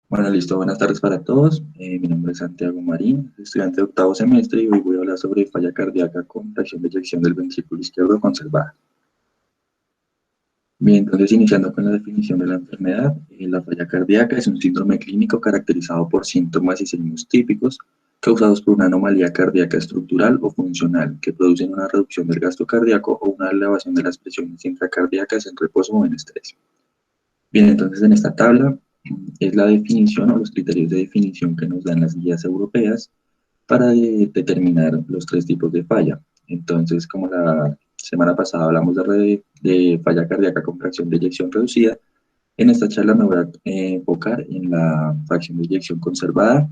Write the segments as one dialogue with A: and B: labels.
A: Bueno, listo, buenas tardes para todos. Mi nombre es Santiago Marín, estudiante de octavo semestre y hoy voy a hablar sobre falla cardíaca con fracción de eyección del ventrículo izquierdo conservada. Bien, entonces iniciando con la definición de la enfermedad, la falla cardíaca es un síndrome clínico caracterizado por síntomas y signos típicos causados por una anomalía cardíaca estructural o funcional que producen una reducción del gasto cardíaco o una elevación de las presiones intracardíacas en reposo o en estrés. Bien, entonces en esta tabla es la definición o los criterios de definición que nos dan las guías europeas para determinar los tres tipos de falla. Entonces, como la semana pasada hablamos de falla cardíaca con fracción de eyección reducida, en esta charla me voy a enfocar en la fracción de eyección conservada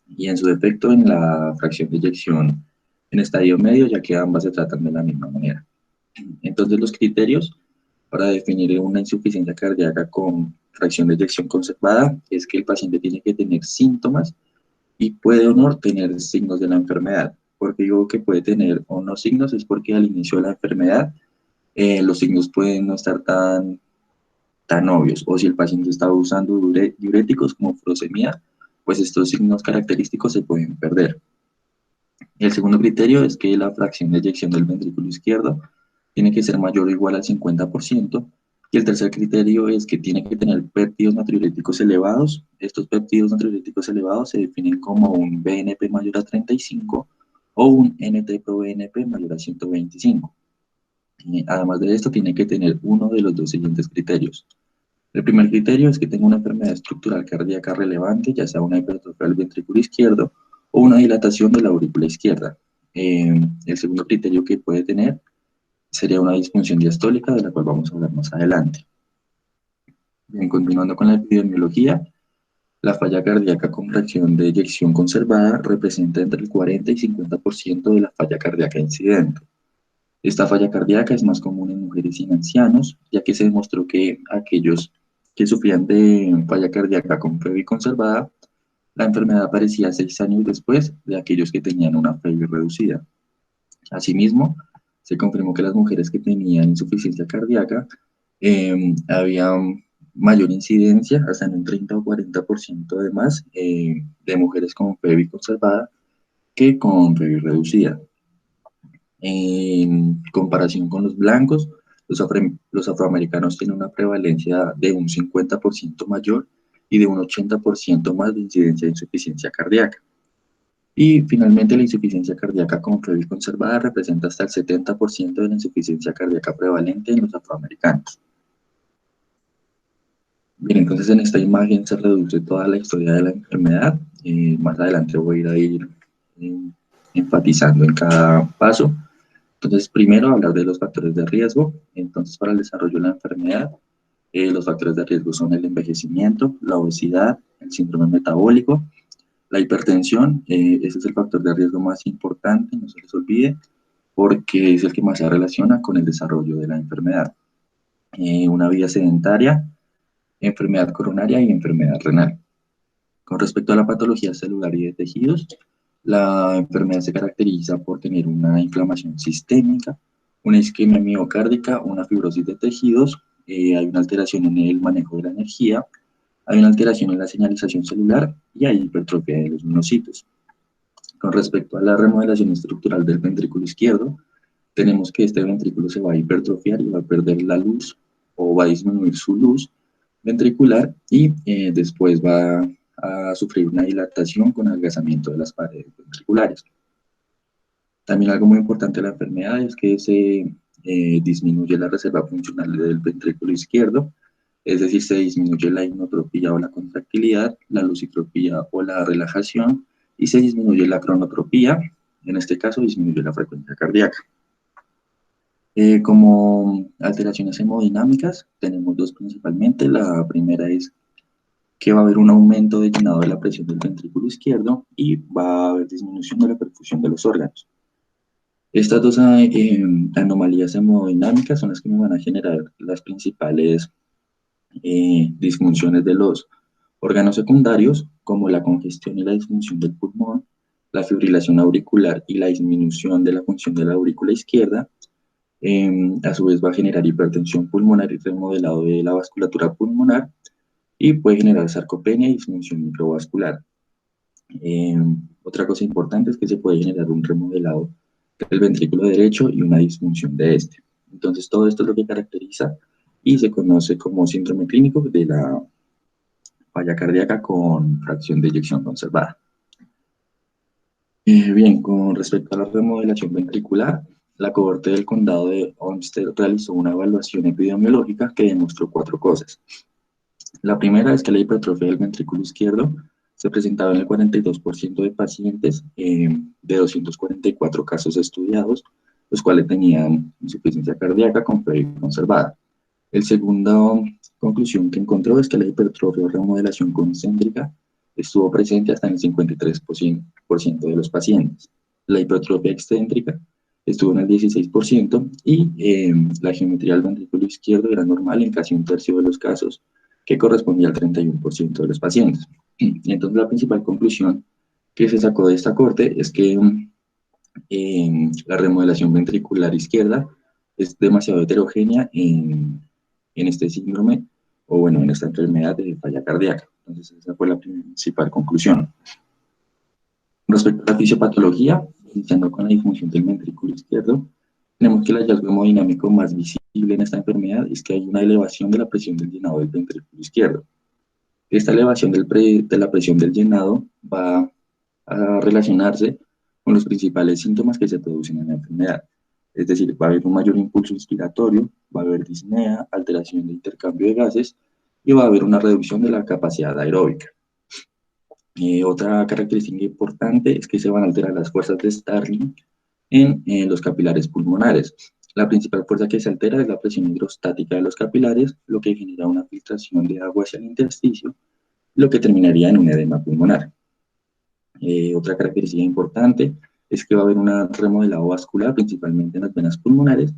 A: y en su defecto en la fracción de eyección en estadio medio, ya que ambas se tratan de la misma manera. Entonces, los criterios para definir una insuficiencia cardíaca con fracción de eyección conservada es que el paciente tiene que tener síntomas y puede o no tener signos de la enfermedad. Porque digo que puede tener o no signos es porque al inicio de la enfermedad los signos pueden no estar tan obvios, o si el paciente está usando diuréticos como furosemida, pues estos signos característicos se pueden perder. El segundo criterio es que la fracción de eyección del ventrículo izquierdo tiene que ser mayor o igual al 50%. Y el tercer criterio es que tiene que tener péptidos natriuréticos elevados. Estos péptidos natriuréticos elevados se definen como un BNP mayor a 35 o un NT-proBNP mayor a 125. Además de esto, tiene que tener uno de los dos siguientes criterios. El primer criterio es que tenga una enfermedad estructural cardíaca relevante, ya sea una hipertrofia del ventrículo izquierdo o una dilatación de la aurícula izquierda. El segundo criterio que puede tener sería una disfunción diastólica, de la cual vamos a hablar más adelante. Bien, continuando con la epidemiología, la falla cardíaca con fracción de eyección conservada representa entre el 40 y 50% de la falla cardíaca incidente. Esta falla cardíaca es más común en mujeres y en ancianos, ya que se demostró que aquellos que sufrían de falla cardíaca con FEBI conservada, la enfermedad aparecía 6 años después de aquellos que tenían una FEBI reducida. Asimismo, se confirmó que las mujeres que tenían insuficiencia cardíaca había mayor incidencia, hasta en un 30 o 40% de más, de mujeres con FEBI conservada que con FEBI reducida. En comparación con los blancos, los afroamericanos tienen una prevalencia de un 50% mayor y de un 80% más de incidencia de insuficiencia cardíaca. Y finalmente, la insuficiencia cardíaca con FEBI conservada representa hasta el 70% de la insuficiencia cardíaca prevalente en los afroamericanos. Bien, entonces en esta imagen se reduce toda la historia de la enfermedad. Más adelante voy a ir eh, enfatizando en cada paso. Entonces, primero hablar de los factores de riesgo. Entonces, para el desarrollo de la enfermedad, los factores de riesgo son el envejecimiento, la obesidad, el síndrome metabólico, la hipertensión. Ese es el factor de riesgo más importante, no se les olvide, porque es el que más se relaciona con el desarrollo de la enfermedad. Una vida sedentaria, enfermedad coronaria y enfermedad renal. Con respecto a la patología celular y de tejidos, la enfermedad se caracteriza por tener una inflamación sistémica, una isquemia miocárdica, una fibrosis de tejidos, hay una alteración en el manejo de la energía, hay una alteración en la señalización celular y hay hipertrofia de los monocitos. Con respecto a la remodelación estructural del ventrículo izquierdo, tenemos que este ventrículo se va a hipertrofiar y va a perder la luz o va a disminuir su luz ventricular y después va a sufrir una dilatación con adelgazamiento de las paredes ventriculares. También algo muy importante de la enfermedad es que se disminuye la reserva funcional del ventrículo izquierdo, es decir, se disminuye la inotropía o la contractilidad, la lucitropía o la relajación, y se disminuye la cronotropía, en este caso disminuye la frecuencia cardíaca. Como alteraciones hemodinámicas, tenemos dos principalmente. La primera es que va a haber un aumento de llenado de la presión del ventrículo izquierdo y va a haber disminución de la perfusión de los órganos. Estas dos anomalías hemodinámicas son las que me van a generar las principales disfunciones de los órganos secundarios, como la congestión y la disfunción del pulmón, la fibrilación auricular y la disminución de la función de la aurícula izquierda. A su vez va a generar hipertensión pulmonar y remodelado de la vasculatura pulmonar y puede generar sarcopenia y disfunción microvascular. Otra cosa importante es que se puede generar un remodelado del ventrículo derecho y una disfunción de este. Entonces, todo esto es lo que caracteriza y se conoce como síndrome clínico de la falla cardíaca con fracción de eyección conservada. Bien, con respecto a la remodelación ventricular, la cohorte del condado de Olmsted realizó una evaluación epidemiológica que demostró 4 cosas. La primera es que la hipertrofia del ventrículo izquierdo se presentaba en el 42% de pacientes de 244 casos estudiados, los cuales tenían insuficiencia cardíaca con fe conservada. El segundo conclusión que encontró es que la hipertrofia o remodelación concéntrica estuvo presente hasta en el 53% de los pacientes. La hipertrofia excéntrica estuvo en el 16% y la geometría del ventrículo izquierdo era normal en casi un tercio de los casos, que correspondía al 31% de los pacientes. Y entonces la principal conclusión que se sacó de esta corte es que la remodelación ventricular izquierda es demasiado heterogénea en este síndrome, o bueno, en esta enfermedad de falla cardíaca. Entonces esa fue la principal conclusión. Respecto a la fisiopatología, iniciando con la disfunción del ventrículo izquierdo, tenemos que el hallazgo hemodinámico más visible en esta enfermedad es que hay una elevación de la presión del llenado del ventrículo izquierdo. Esta elevación de la presión del llenado va a relacionarse con los principales síntomas que se producen en la enfermedad. Es decir, va a haber un mayor impulso inspiratorio, va a haber disnea, alteración de intercambio de gases y va a haber una reducción de la capacidad aeróbica. Otra característica importante es que se van a alterar las fuerzas de Starling en los capilares pulmonares. La principal fuerza que se altera es la presión hidrostática de los capilares, lo que genera una filtración de agua hacia el intersticio, lo que terminaría en un edema pulmonar. Otra característica importante es que va a haber un remodelado vascular, principalmente en las venas pulmonares,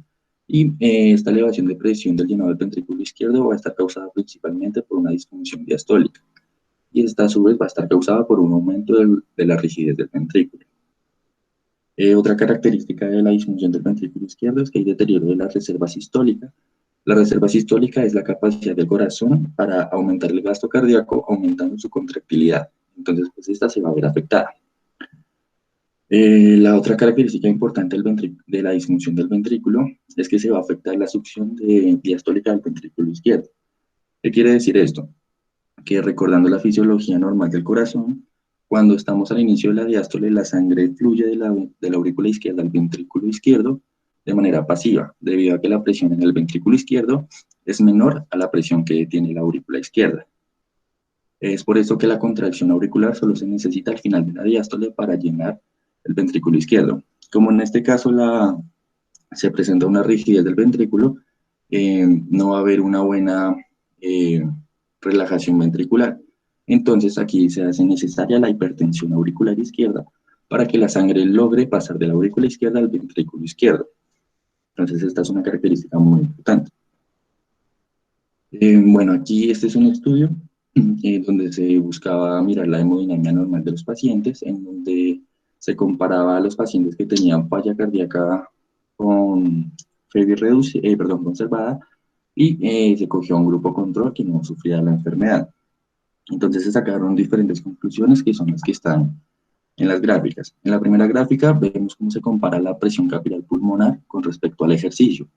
A: y esta elevación de presión del llenado del ventrículo izquierdo va a estar causada principalmente por una disfunción diastólica, y esta a su vez va a estar causada por un aumento de la rigidez del ventrículo. Otra característica de la disfunción del ventrículo izquierdo es que hay deterioro de la reserva sistólica. La reserva sistólica es la capacidad del corazón para aumentar el gasto cardíaco, aumentando su contractilidad. Entonces, pues esta se va a ver afectada. La otra característica importante de la disfunción del ventrículo es que se va a afectar la succión diastólica del ventrículo izquierdo. ¿Qué quiere decir esto? Que recordando la fisiología normal del corazón, cuando estamos al inicio de la diástole, la sangre fluye de la aurícula izquierda al ventrículo izquierdo de manera pasiva, debido a que la presión en el ventrículo izquierdo es menor a la presión que tiene la aurícula izquierda. Es por eso que la contracción auricular solo se necesita al final de la diástole para llenar el ventrículo izquierdo. Como en este caso se presenta una rigidez del ventrículo, no va a haber una buena relajación ventricular. Entonces aquí se hace necesaria la hipertensión auricular izquierda para que la sangre logre pasar de la aurícula izquierda al ventrículo izquierdo. Entonces esta es una característica muy importante. Bueno, aquí este es un estudio donde se buscaba mirar la hemodinámica normal de los pacientes, en donde se comparaba a los pacientes que tenían falla cardíaca con FEBI conservada, y se cogió un grupo control que no sufría la enfermedad. Entonces se sacaron diferentes conclusiones que son las que están en las gráficas. En la primera gráfica vemos cómo se compara la presión capilar pulmonar con respecto al ejercicio.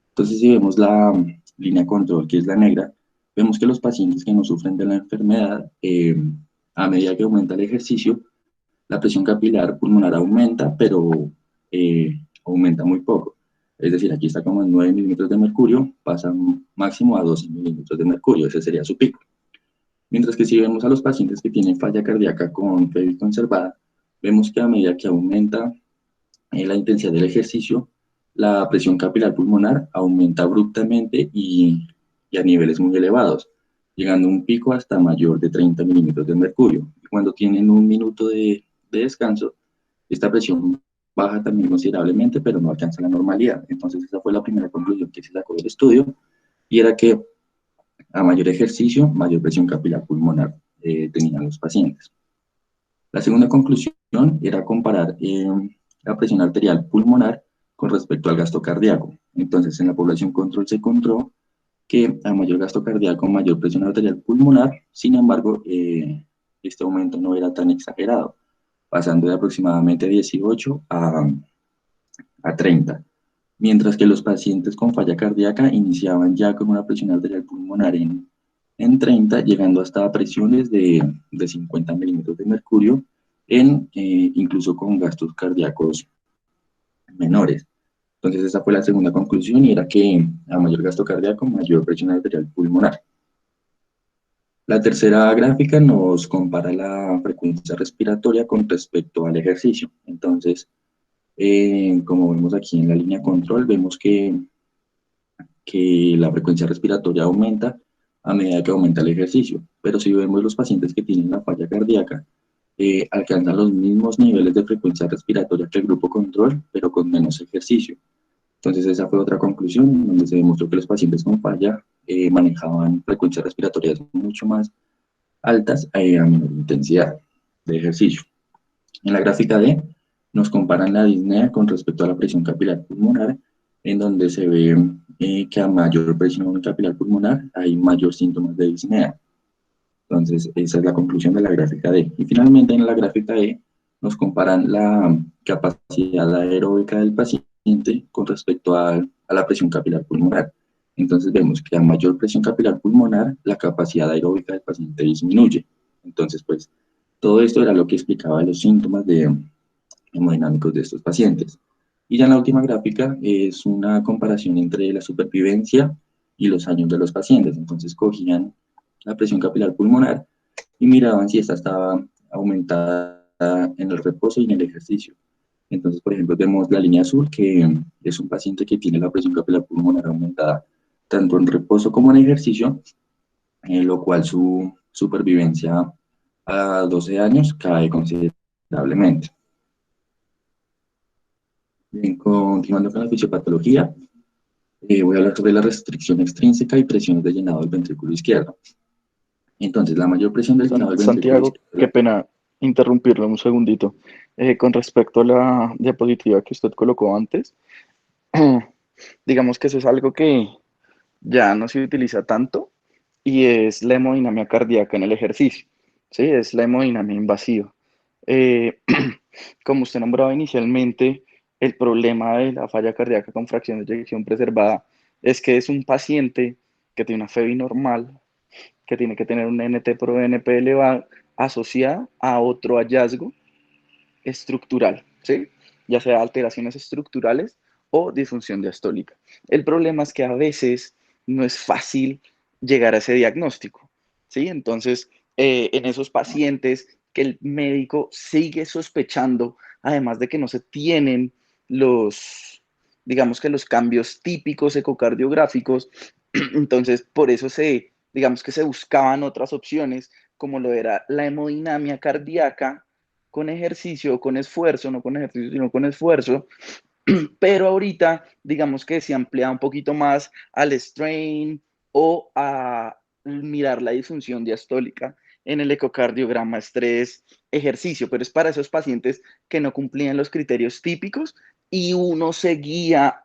A: Entonces, si vemos la línea control, que es la negra, vemos que los pacientes que no sufren de la enfermedad, a medida que aumenta el ejercicio, la presión capilar pulmonar aumenta, pero aumenta muy poco. Es decir, aquí está como en 9 milímetros de mercurio, pasa máximo a 12 milímetros de mercurio, ese sería su pico. Mientras que si vemos a los pacientes que tienen falla cardíaca con FEBI conservada, vemos que a medida que aumenta la intensidad del ejercicio, la presión capilar pulmonar aumenta abruptamente y a niveles muy elevados, llegando a un pico hasta mayor de 30 milímetros de mercurio. Cuando tienen un minuto de descanso, esta presión baja también considerablemente, pero no alcanza la normalidad. Entonces esa fue la primera conclusión que se sacó del estudio, y era que a mayor ejercicio, mayor presión capilar pulmonar tenían los pacientes. La segunda conclusión era comparar la presión arterial pulmonar con respecto al gasto cardíaco. Entonces, en la población control se encontró que a mayor gasto cardíaco, mayor presión arterial pulmonar. Sin embargo, este aumento no era tan exagerado, pasando de aproximadamente 18 a 30, mientras que los pacientes con falla cardíaca iniciaban ya con una presión arterial pulmonar en 30, llegando hasta presiones de 50 milímetros de mercurio, incluso con gastos cardíacos menores. Entonces esa fue la segunda conclusión, y era que a mayor gasto cardíaco, mayor presión arterial pulmonar. La tercera gráfica nos compara la frecuencia respiratoria con respecto al ejercicio. Entonces, como vemos aquí en la línea control, vemos que la frecuencia respiratoria aumenta a medida que aumenta el ejercicio. Pero si vemos los pacientes que tienen la falla cardíaca, alcanzan los mismos niveles de frecuencia respiratoria que el grupo control, pero con menos ejercicio. Entonces esa fue otra conclusión, donde se demostró que los pacientes con falla manejaban frecuencias respiratorias mucho más altas a menor intensidad de ejercicio. En la gráfica D nos comparan la disnea con respecto a la presión capilar pulmonar, en donde se ve que a mayor presión capilar pulmonar hay mayor síntomas de disnea. Entonces, esa es la conclusión de la gráfica D. Y finalmente, en la gráfica E, nos comparan la capacidad aeróbica del paciente con respecto a la presión capilar pulmonar. Entonces, vemos que a mayor presión capilar pulmonar, la capacidad aeróbica del paciente disminuye. Entonces, pues, todo esto era lo que explicaba los síntomas hemodinámicos de estos pacientes. Y ya en la última gráfica es una comparación entre la supervivencia y los años de los pacientes. Entonces, cogían la presión capilar pulmonar y miraban si esta estaba aumentada en el reposo y en el ejercicio. Entonces, por ejemplo, vemos la línea azul, que es un paciente que tiene la presión capilar pulmonar aumentada tanto en reposo como en ejercicio, lo cual su supervivencia a 12 años cae considerablemente. Bien, continuando con la fisiopatología, voy a hablar sobre la restricción extrínseca y presiones de llenado del ventrículo izquierdo. Entonces, la mayor presión del llenado del ventrículo
B: Santiago, qué
A: izquierdo.
B: pena interrumpirlo un segundito. Con respecto a la diapositiva que usted colocó antes, digamos que eso es algo que ya no se utiliza tanto y es la hemodinamia cardíaca en el ejercicio, ¿sí? Es la hemodinamia invasiva. Eh, como usted nombraba inicialmente, el problema de la falla cardíaca con fracción de eyección preservada es que es un paciente que tiene una FEBI normal, que tiene que tener un NT-proBNP elevado asociada a otro hallazgo estructural, ¿sí? Ya sea alteraciones estructurales o disfunción diastólica. El problema es que a veces no es fácil llegar a ese diagnóstico, ¿sí? Entonces, en esos pacientes que el médico sigue sospechando, además de que no se tienen los, digamos que los cambios típicos ecocardiográficos, entonces por eso digamos que se buscaban otras opciones, como lo era la hemodinamia cardíaca, con ejercicio, con esfuerzo, no con ejercicio, sino con esfuerzo, pero ahorita digamos que se amplía un poquito más al strain o a mirar la disfunción diastólica en el ecocardiograma estrés ejercicio, pero es para esos pacientes que no cumplían los criterios típicos y uno seguía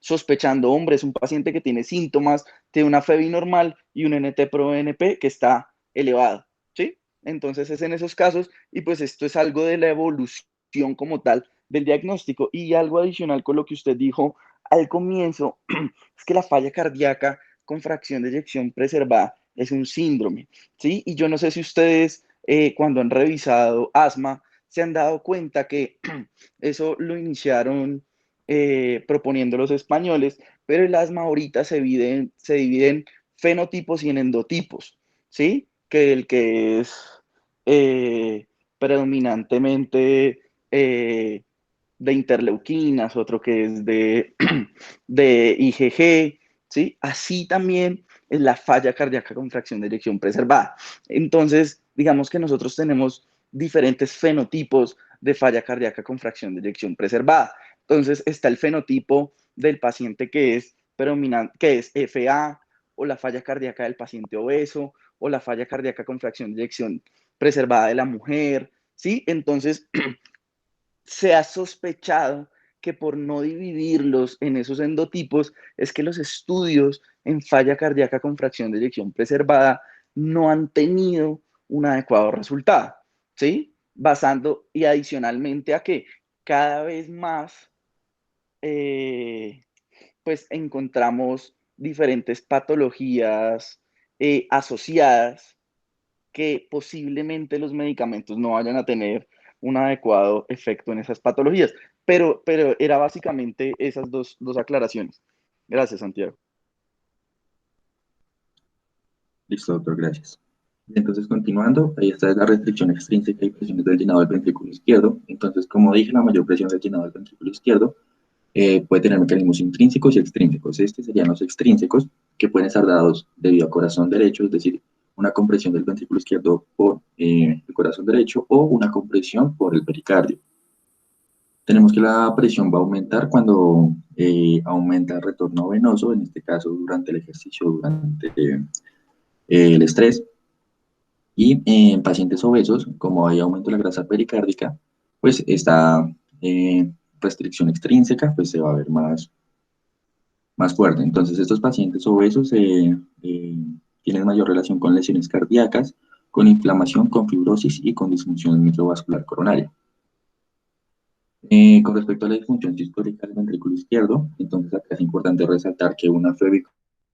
B: sospechando, hombre, es un paciente que tiene síntomas de una FEBI normal y un NT-proBNP que está elevado, ¿sí? Entonces es en esos casos y pues esto es algo de la evolución como tal del diagnóstico. Y algo adicional con lo que usted dijo al comienzo, es que la falla cardíaca con fracción de eyección preservada es un síndrome, ¿sí? Y yo no sé si ustedes cuando han revisado asma se han dado cuenta que eso lo iniciaron proponiendo los españoles, pero el asma ahorita se divide en fenotipos y en endotipos, ¿sí? Que el que es predominantemente de interleuquinas, otro que es de IgG, ¿sí? Así también es la falla cardíaca con fracción de eyección preservada. Entonces, digamos que nosotros tenemos diferentes fenotipos de falla cardíaca con fracción de eyección preservada. Entonces, está el fenotipo del paciente que es predominante, que es FA, o la falla cardíaca del paciente obeso, o la falla cardíaca con fracción de eyección preservada de la mujer, ¿sí? Entonces, se ha sospechado que por no dividirlos en esos endotipos es que los estudios en falla cardíaca con fracción de eyección preservada no han tenido un adecuado resultado, ¿sí? Basando y adicionalmente a que cada vez más pues encontramos diferentes patologías asociadas que posiblemente los medicamentos no vayan a tener un adecuado efecto en esas patologías. Pero era básicamente esas dos aclaraciones. Gracias, Santiago.
A: Listo, doctor, gracias. Entonces, continuando, ahí está la restricción extrínseca y presiones del llenado del ventrículo izquierdo. Entonces, como dije, la mayor presión del llenado del ventrículo izquierdo puede tener mecanismos intrínsecos y extrínsecos. Estos serían los extrínsecos, que pueden estar dados debido a corazón derecho, es decir, una compresión del ventrículo izquierdo por el corazón derecho o una compresión por el pericardio. Tenemos que la presión va a aumentar cuando aumenta el retorno venoso, en este caso durante el ejercicio, durante el estrés. Y en pacientes obesos, como hay aumento de la grasa pericárdica, pues esta restricción extrínseca pues se va a ver más fuerte. Entonces, estos pacientes obesos tienen mayor relación con lesiones cardíacas, con inflamación, con fibrosis y con disfunción microvascular coronaria. Con respecto a la disfunción sistólica del ventrículo izquierdo, entonces acá es importante resaltar que una FEBI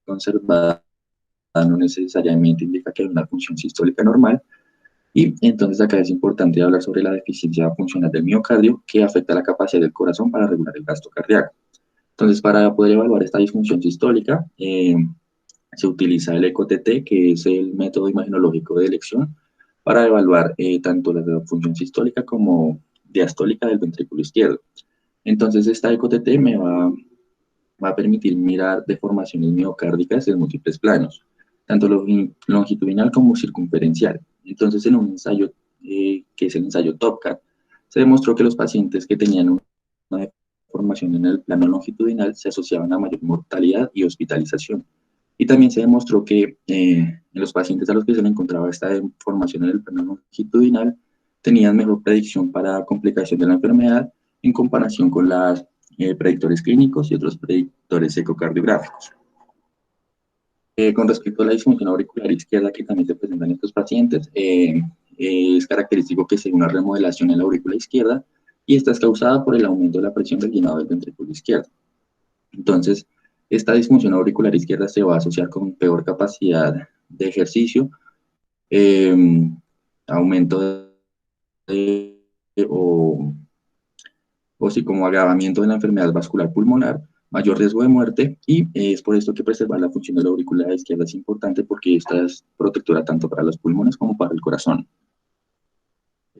A: conservada no necesariamente indica que hay una función sistólica normal, y entonces acá es importante hablar sobre la deficiencia funcional del miocardio que afecta la capacidad del corazón para regular el gasto cardíaco. Entonces, para poder evaluar esta disfunción sistólica, se utiliza el ECO-TT, que es el método imaginológico de elección, para evaluar tanto la función sistólica como diastólica del ventrículo izquierdo. Entonces, esta ECO-TT me va a permitir mirar deformaciones miocárdicas en múltiples planos, tanto longitudinal como circunferencial. Entonces, en un ensayo, que es el ensayo TOPCAT, se demostró que los pacientes que tenían una deformación en el plano longitudinal se asociaban a mayor mortalidad y hospitalización. Y también se demostró que en los pacientes a los que se le encontraba esta deformación en el plano longitudinal tenían mejor predicción para complicación de la enfermedad en comparación con las predictores clínicos y otros predictores ecocardiográficos. Con respecto a la disfunción auricular izquierda que también se presenta en estos pacientes, es característico que sea una remodelación en la aurícula izquierda y esta es causada por el aumento de la presión del llenado del ventrículo izquierdo. Entonces, esta disfunción auricular izquierda se va a asociar con peor capacidad de ejercicio, aumento o sí, como agravamiento de la enfermedad vascular pulmonar, mayor riesgo de muerte, y es por esto que preservar la función de la aurícula izquierda es importante porque esta es protectora tanto para los pulmones como para el corazón.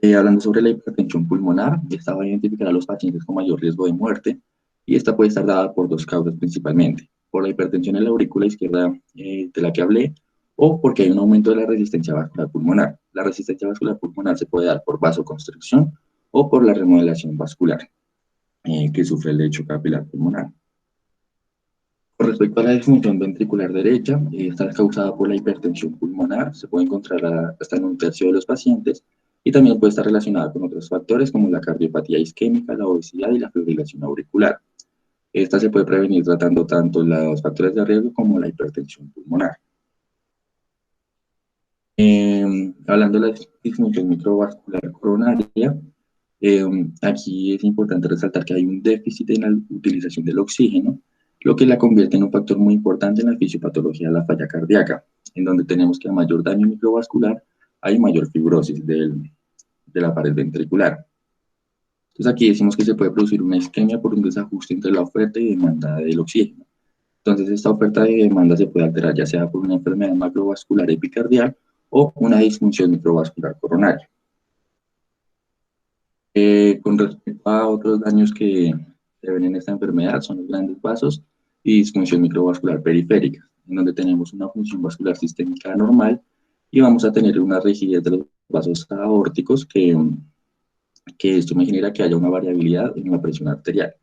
A: Hablando sobre la hipertensión pulmonar, esta va a identificar a los pacientes con mayor riesgo de muerte, y esta puede estar dada por dos causas principalmente: por la hipertensión en la aurícula izquierda de la que hablé, o porque hay un aumento de la resistencia vascular pulmonar. La resistencia vascular pulmonar se puede dar por vasoconstricción o por la remodelación vascular que sufre el lecho capilar pulmonar. Con respecto a la disfunción ventricular derecha, esta es causada por la hipertensión pulmonar, se puede encontrar hasta en un tercio de los pacientes, y también puede estar relacionada con otros factores como la cardiopatía isquémica, la obesidad y la fibrilación auricular. Esta se puede prevenir tratando tanto los factores de riesgo como la hipertensión pulmonar. Hablando de la disfunción microvascular coronaria, aquí es importante resaltar que hay un déficit en la utilización del oxígeno, lo que la convierte en un factor muy importante en la fisiopatología de la falla cardíaca, en donde tenemos que a mayor daño microvascular hay mayor fibrosis de la pared ventricular. Entonces aquí decimos que se puede producir una isquemia por un desajuste entre la oferta y demanda del oxígeno. Entonces esta oferta y demanda se puede alterar ya sea por una enfermedad macrovascular epicardial o una disfunción microvascular coronaria. Con respecto a otros daños que se ven en esta enfermedad, son los grandes vasos y disfunción microvascular periférica, en donde tenemos una función vascular sistémica anormal y vamos a tener una rigidez de los vasos aórticos que esto me genera que haya una variabilidad en la presión arterial.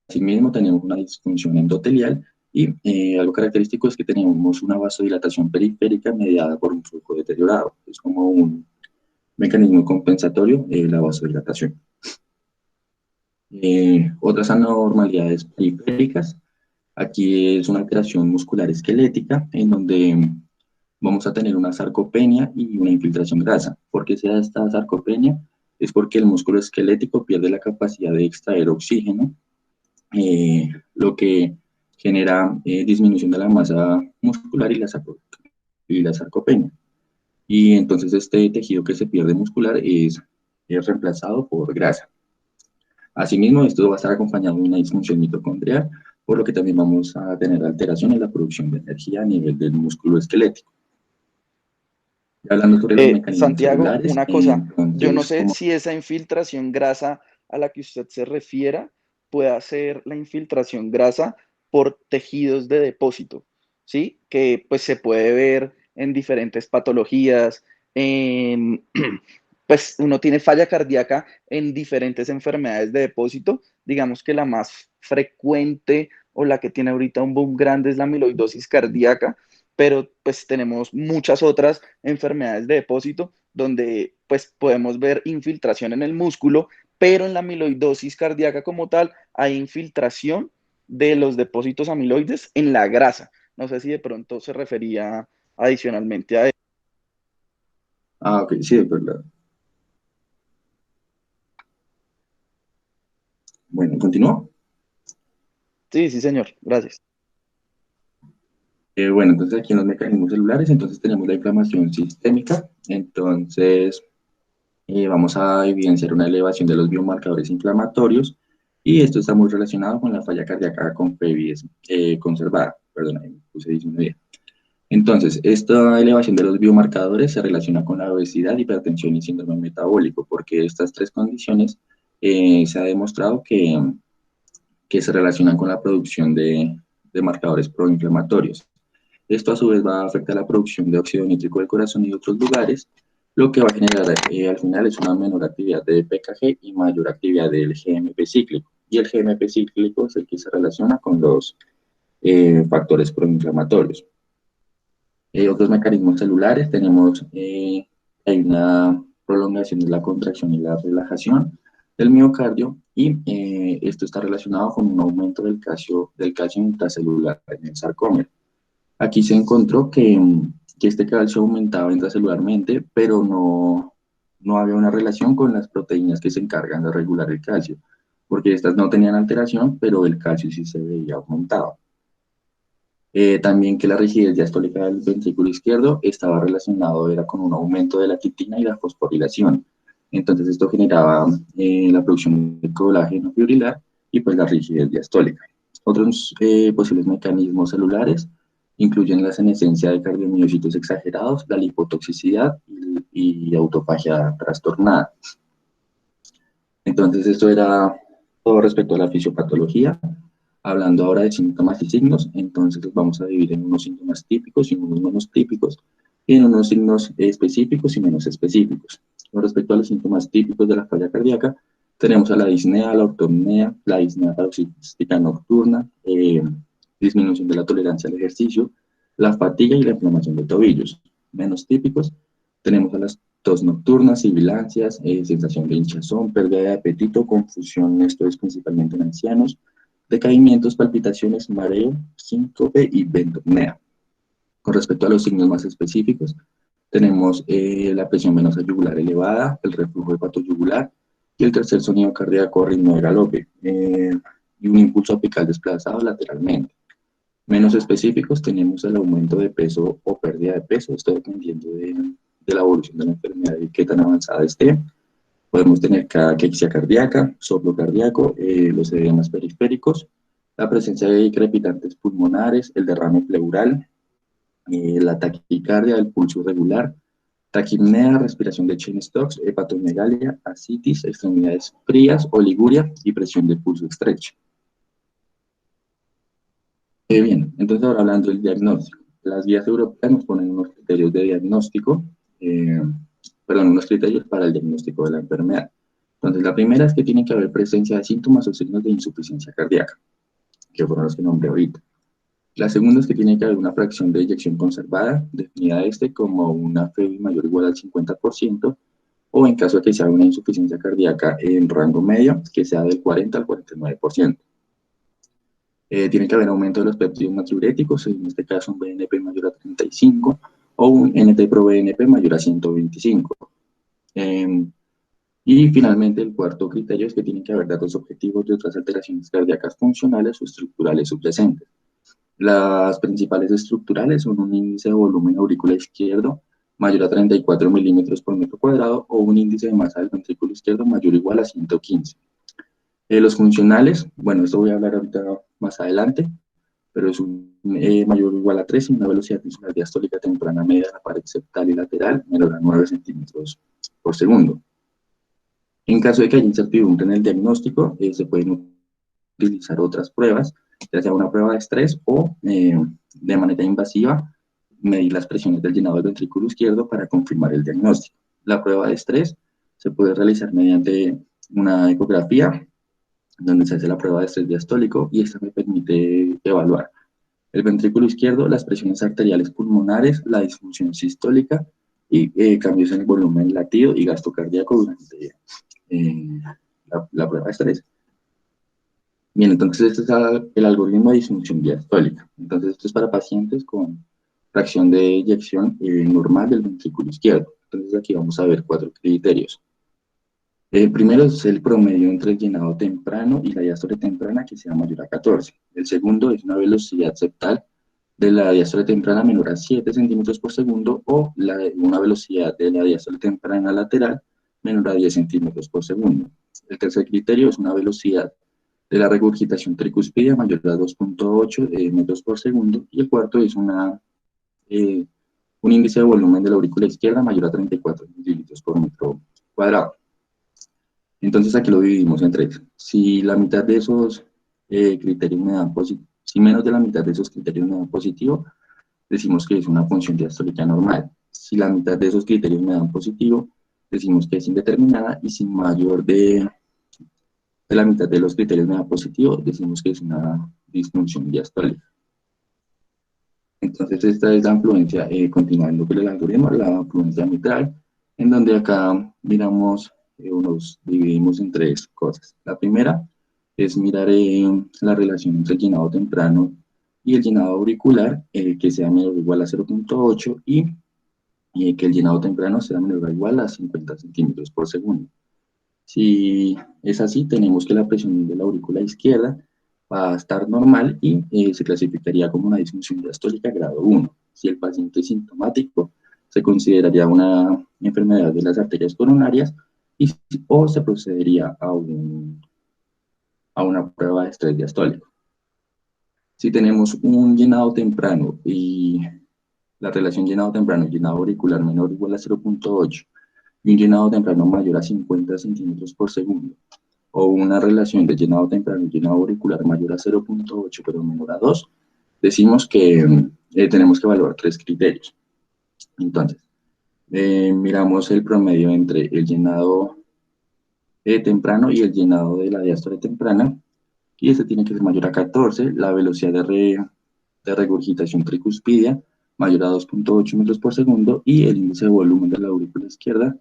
A: Asimismo, tenemos una disfunción endotelial y algo característico es que tenemos una vasodilatación periférica mediada por un flujo deteriorado. Es como un mecanismo compensatorio de la vasodilatación. Otras anormalidades periféricas Aquí es una alteración muscular esquelética en donde vamos a tener una sarcopenia y una infiltración grasa. ¿Por qué se da esta sarcopenia? Es porque el músculo esquelético pierde la capacidad de extraer oxígeno, lo que genera disminución de la masa muscular y la sarcopenia. Y entonces este tejido que se pierde muscular es reemplazado por grasa. Asimismo, esto va a estar acompañado de una disfunción mitocondrial, por lo que también vamos a tener alteración en la producción de energía a nivel del músculo esquelético. Y hablando sobre los mecanismos
B: Santiago,
A: celulares,
B: una cosa, yo no
A: entonces,
B: sé
A: como
B: si esa infiltración grasa a la que usted se refiera pueda ser la infiltración grasa por tejidos de depósito, ¿sí? Que pues se puede ver en diferentes patologías, en, pues uno tiene falla cardíaca en diferentes enfermedades de depósito, digamos que la más frecuente o la que tiene ahorita un boom grande es la amiloidosis cardíaca, pero pues tenemos muchas otras enfermedades de depósito donde pues podemos ver infiltración en el músculo, pero en la amiloidosis cardíaca como tal hay infiltración de los depósitos amiloides en la grasa. No sé si de pronto se refería adicionalmente a eso.
A: ok, sí, es verdad. Bueno, continúo.
B: Sí, sí, señor, gracias.
A: Bueno, entonces aquí en los mecanismos celulares, entonces tenemos la inflamación sistémica, entonces vamos a evidenciar una elevación de los biomarcadores inflamatorios y esto está muy relacionado con la falla cardíaca con PEVIS conservada, perdón, ahí puse disminuida. Entonces, esta elevación de los biomarcadores se relaciona con la obesidad, hipertensión y síndrome metabólico, porque estas tres condiciones se ha demostrado que se relacionan con la producción de marcadores proinflamatorios. Esto a su vez va a afectar la producción de óxido nítrico del corazón y de otros lugares, lo que va a generar al final es una menor actividad de PKG y mayor actividad del GMP cíclico. Y el GMP cíclico es el que se relaciona con los factores proinflamatorios. Otros mecanismos celulares tenemos, hay una prolongación de la contracción y la relajación del miocardio y esto está relacionado con un aumento del calcio intracelular en el sarcómero. Aquí se encontró que este calcio aumentaba intracelularmente, pero no había una relación con las proteínas que se encargan de regular el calcio, porque estas no tenían alteración, pero el calcio sí se veía aumentado. También que la rigidez diastólica del ventrículo izquierdo estaba relacionado era con un aumento de la quitina y la fosforilación. Entonces esto generaba la producción de colágeno fibrilar y pues la rigidez diastólica. Otros posibles mecanismos celulares incluyen la senescencia de cardiomiocitos exagerados, la lipotoxicidad y autofagia trastornada. Entonces esto era todo respecto a la fisiopatología. Hablando ahora de síntomas y signos, entonces los vamos a dividir en unos síntomas típicos y unos menos típicos, y en unos signos específicos y menos específicos. Con respecto a los síntomas típicos de la falla cardíaca, tenemos a la disnea, la ortopnea, la disnea paroxística nocturna, disminución de la tolerancia al ejercicio, la fatiga y la inflamación de tobillos. Menos típicos, tenemos a las tos nocturnas, sibilancias, sensación de hinchazón, pérdida de apetito, confusión, esto es principalmente en ancianos, decaimientos, palpitaciones, mareo, síncope y ventopnea. Con respecto a los signos más específicos, tenemos la presión venosa yugular elevada, el reflujo hepatoyugular y el tercer sonido cardíaco ritmo de galope y un impulso apical desplazado lateralmente. Menos específicos tenemos el aumento de peso o pérdida de peso, esto dependiendo de la evolución de la enfermedad y qué tan avanzada esté. Podemos tener caquexia cardíaca, soplo cardíaco, los edemas periféricos, la presencia de crepitantes pulmonares, el derrame pleural, la taquicardia, el pulso irregular, taquipnea, respiración de Cheyne-Stokes, hepatomegalia, ascitis, extremidades frías, oliguria y presión de pulso estrecho. Bien, entonces ahora hablando del diagnóstico. Las guías europeas nos ponen unos criterios de diagnóstico, eh, unos criterios para el diagnóstico de la enfermedad. Entonces, la primera es que tiene que haber presencia de síntomas o signos de insuficiencia cardíaca, que fueron los que nombré ahorita. La segunda es que tiene que haber una fracción de eyección conservada, definida como una FEBI mayor o igual al 50%, o en caso de que sea una insuficiencia cardíaca en rango medio, que sea del 40 al 49%. Tiene que haber aumento de los péptidos natriuréticos, en este caso un BNP mayor a 35 o un NT-proBNP mayor a 125. Y finalmente, el cuarto criterio es que tiene que haber datos objetivos de otras alteraciones cardíacas funcionales o estructurales subyacentes. Las principales estructurales son un índice de volumen aurícula izquierdo mayor a 34 milímetros por metro cuadrado o un índice de masa del ventrículo izquierdo mayor o igual a 115. Los funcionales, bueno, esto voy a hablar ahorita más adelante, pero es un mayor o igual a 3 y una velocidad insular diastólica temprana media de la pared septal y lateral menor a 9 centímetros por segundo. En caso de que haya incertidumbre en el diagnóstico, se pueden utilizar otras pruebas, ya sea una prueba de estrés o de manera invasiva, medir las presiones del llenado del ventrículo izquierdo para confirmar el diagnóstico. La prueba de estrés se puede realizar mediante una ecografía, donde se hace la prueba de estrés diastólico y esta me permite evaluar el ventrículo izquierdo, las presiones arteriales pulmonares, la disfunción sistólica y cambios en el volumen latido y gasto cardíaco durante la prueba de estrés. Bien, entonces este es el algoritmo de disfunción diastólica. Entonces esto es para pacientes con fracción de eyección normal del ventrículo izquierdo. Entonces aquí vamos a ver 4 criterios. El primero es el promedio entre el llenado temprano y la diástole temprana que sea mayor a 14. El segundo es una velocidad septal de la diástole temprana menor a 7 centímetros por segundo o una velocidad de la diástole temprana lateral menor a 10 centímetros por segundo. El tercer criterio es una velocidad de la regurgitación tricuspidia mayor a 2.8 metros por segundo y el cuarto es un índice de volumen de la aurícula izquierda mayor a 34 mililitros por metro cuadrado. Entonces aquí lo dividimos en 3. Si la mitad de esos criterios me dan positivo, si menos de la mitad de esos criterios me dan positivo, decimos que es una función diastólica normal. Si la mitad de esos criterios me dan positivo, decimos que es indeterminada y si mayor de la mitad de los criterios me da positivo, decimos que es una disfunción diastólica. Entonces esta es la afluencia, continuando con el algoritmo, la afluencia mitral, en donde acá miramos nos dividimos en 3 cosas. La primera es mirar la relación entre el llenado temprano y el llenado auricular, que sea menor o igual a 0.8 y que el llenado temprano sea menor o igual a 50 centímetros por segundo. Si es así, tenemos que la presión de la aurícula izquierda va a estar normal y se clasificaría como una disfunción diastólica grado 1. Si el paciente es sintomático, se consideraría una enfermedad de las arterias coronarias o se procedería a una prueba de estrés diastólico. Si tenemos un llenado temprano y la relación llenado temprano y llenado auricular menor o igual a 0.8 y un llenado temprano mayor a 50 centímetros por segundo, o una relación de llenado temprano y llenado auricular mayor a 0.8 pero menor a 2, decimos que tenemos que evaluar 3 criterios. Entonces, miramos el promedio entre el llenado temprano y el llenado de la diástole temprana, y este tiene que ser mayor a 14, la velocidad de regurgitación tricuspidia mayor a 2.8 metros por segundo y el índice de volumen de la aurícula izquierda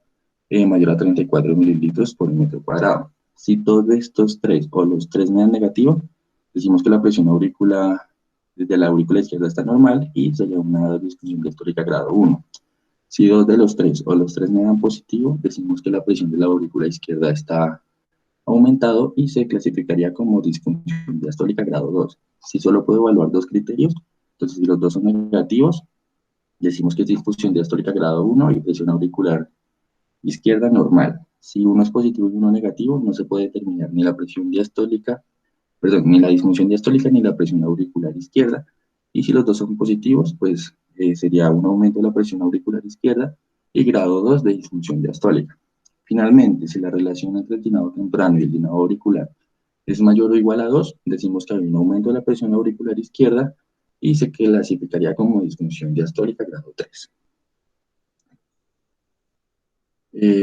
A: mayor a 34 mililitros por metro cuadrado. Si todos estos 3 o los 3 me dan negativo, decimos que la presión auricular desde la aurícula izquierda está normal y sería una disfunción diastólica grado 1. Si 2 de los 3 o los 3 me dan positivo, decimos que la presión de la aurícula izquierda está aumentado y se clasificaría como disfunción diastólica grado 2. Si solo puedo evaluar 2 criterios, entonces si los 2 son negativos, decimos que es disfunción diastólica grado 1 y presión auricular izquierda normal. Si uno es positivo y uno negativo, no se puede determinar ni la presión diastólica, perdón, ni la disfunción diastólica ni la presión auricular izquierda. Y si los dos son positivos, pues sería un aumento de la presión auricular izquierda y grado 2 de disfunción diastólica. Finalmente, si la relación entre el llenado temprano y el llenado auricular es mayor o igual a 2, decimos que hay un aumento de la presión auricular izquierda y se clasificaría como disfunción diastólica grado 3.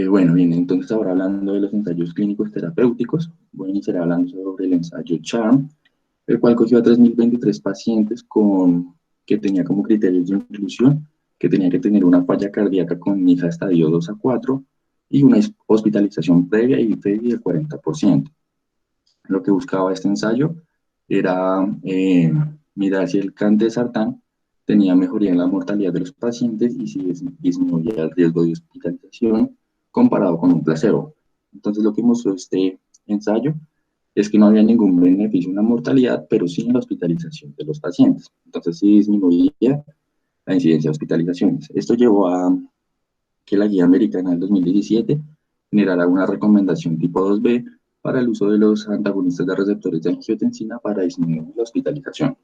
A: Bueno, bien, entonces ahora hablando de los ensayos clínicos terapéuticos, voy a iniciar hablando sobre el ensayo CHARM, el cual cogió a 3.023 pacientes que tenía como criterios de inclusión que tenía que tener una falla cardíaca con NIFA estadio 2 a 4 y una hospitalización previa y previa del 40%. Lo que buscaba este ensayo era mirar si el candesartán tenía mejoría en la mortalidad de los pacientes y si disminuía el riesgo de hospitalización comparado con un placebo. Entonces, lo que mostró este ensayo es que no había ningún beneficio en la mortalidad, pero sí en la hospitalización de los pacientes. Entonces, sí disminuía la incidencia de hospitalizaciones. Esto llevó a que la guía americana del 2017 generara una recomendación tipo 2B para el uso de los antagonistas de receptores de angiotensina para disminuir la hospitalización.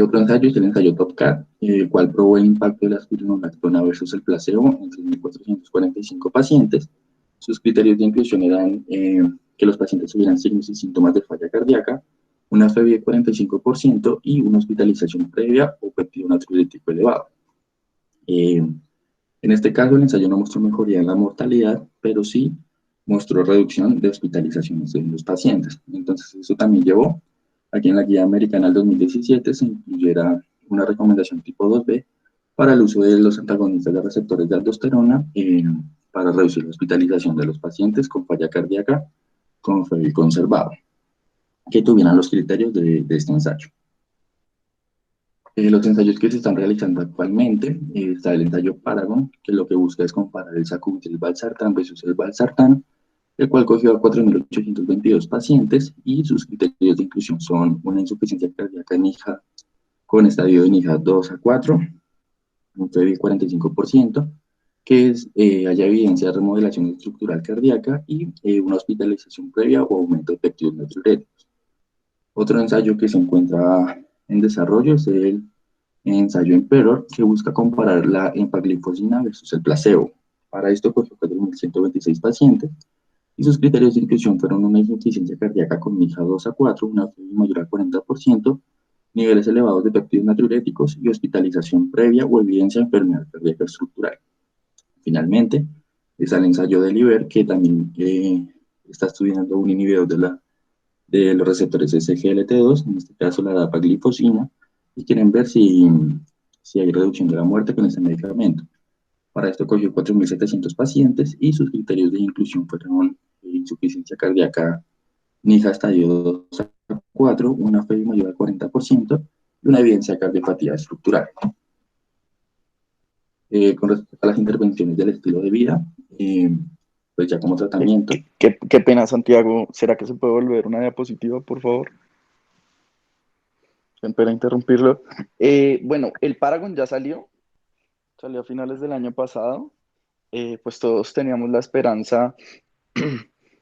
A: Otro ensayo es el ensayo TOPCAT, el cual probó el impacto de la espironolactona versus el placebo en 3.445 pacientes. Sus criterios de inclusión eran que los pacientes tuvieran signos y síntomas de falla cardíaca, una FEBI de 45% y una hospitalización previa o péptido natriurético elevado. En este caso, el ensayo no mostró mejoría en la mortalidad, pero sí mostró reducción de hospitalizaciones en los pacientes. Entonces, eso también llevó a que en la guía americana del 2017 se incluyera una recomendación tipo 2B para el uso de los antagonistas de receptores de aldosterona para reducir la hospitalización de los pacientes con falla cardíaca con FEBI conservado, que tuvieran los criterios de este ensayo. Los ensayos que se están realizando actualmente, está el ensayo Paragon, que lo que busca es comparar el sacubitril valsartán versus el valsartán, el cual cogió a 4.822 pacientes y sus criterios de inclusión son una insuficiencia cardíaca en hija con estadio de hija 2 a 4, un FEBI 45%, que es, haya evidencia de remodelación estructural cardíaca y una hospitalización previa o aumento de péptidos natriuréticos. Otro ensayo que se encuentra en desarrollo es el ensayo Emperor, que busca comparar la empaglifosina versus el placebo. Para esto cogió 4.126 pacientes y sus criterios de inclusión fueron una insuficiencia cardíaca con mija 2 a 4, una FEBI mayor al 40%, niveles elevados de péptidos natriuréticos y hospitalización previa o evidencia de enfermedad cardíaca estructural. Finalmente, está el ensayo de Liver, que también está estudiando un inhibidor de los receptores SGLT2, en este caso la dapaglifosina, y quieren ver si hay reducción de la muerte con este medicamento. Para esto cogió 4.700 pacientes y sus criterios de inclusión fueron insuficiencia cardíaca NIJA estadio 2 a 4, una FEBI mayor al 40% y una evidencia de cardiopatía estructural. Con respecto a las intervenciones del estilo de vida, pues ya como tratamiento.
B: Qué pena, Santiago. ¿Será que se puede volver una diapositiva, por favor? Espera interrumpirlo. Bueno, el Paragon ya salió a finales del año pasado. Pues todos teníamos la esperanza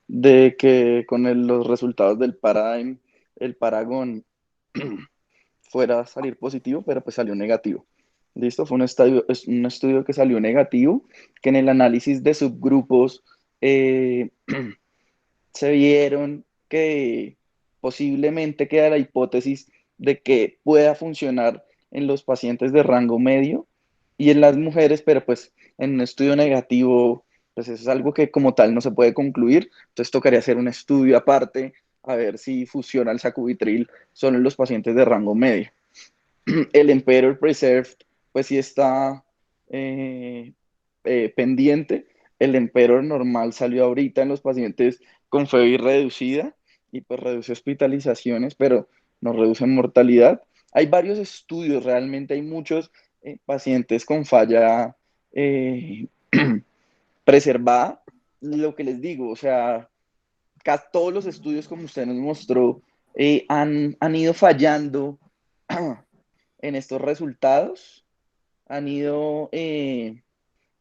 B: de que con los resultados del Paradigm, el Paragon fuera a salir positivo, pero pues salió negativo. ¿Listo? Es un estudio que salió negativo, que en el análisis de subgrupos eh, se vieron que posiblemente queda la hipótesis de que pueda funcionar en los pacientes de rango medio y en las mujeres, pero pues en un estudio negativo, pues eso es algo que como tal no se puede concluir, entonces tocaría hacer un estudio aparte a ver si funciona el sacubitril solo en los pacientes de rango medio. El Emperor Preserved, pues sí está eh, pendiente. El Emperor normal salió ahorita en los pacientes con FEBI reducida y pues reduce hospitalizaciones, pero no reduce mortalidad. Hay varios estudios, realmente hay muchos pacientes con falla eh, preservada. Lo que les digo, o sea, todos los estudios, como usted nos mostró, han ido fallando en estos resultados, han ido,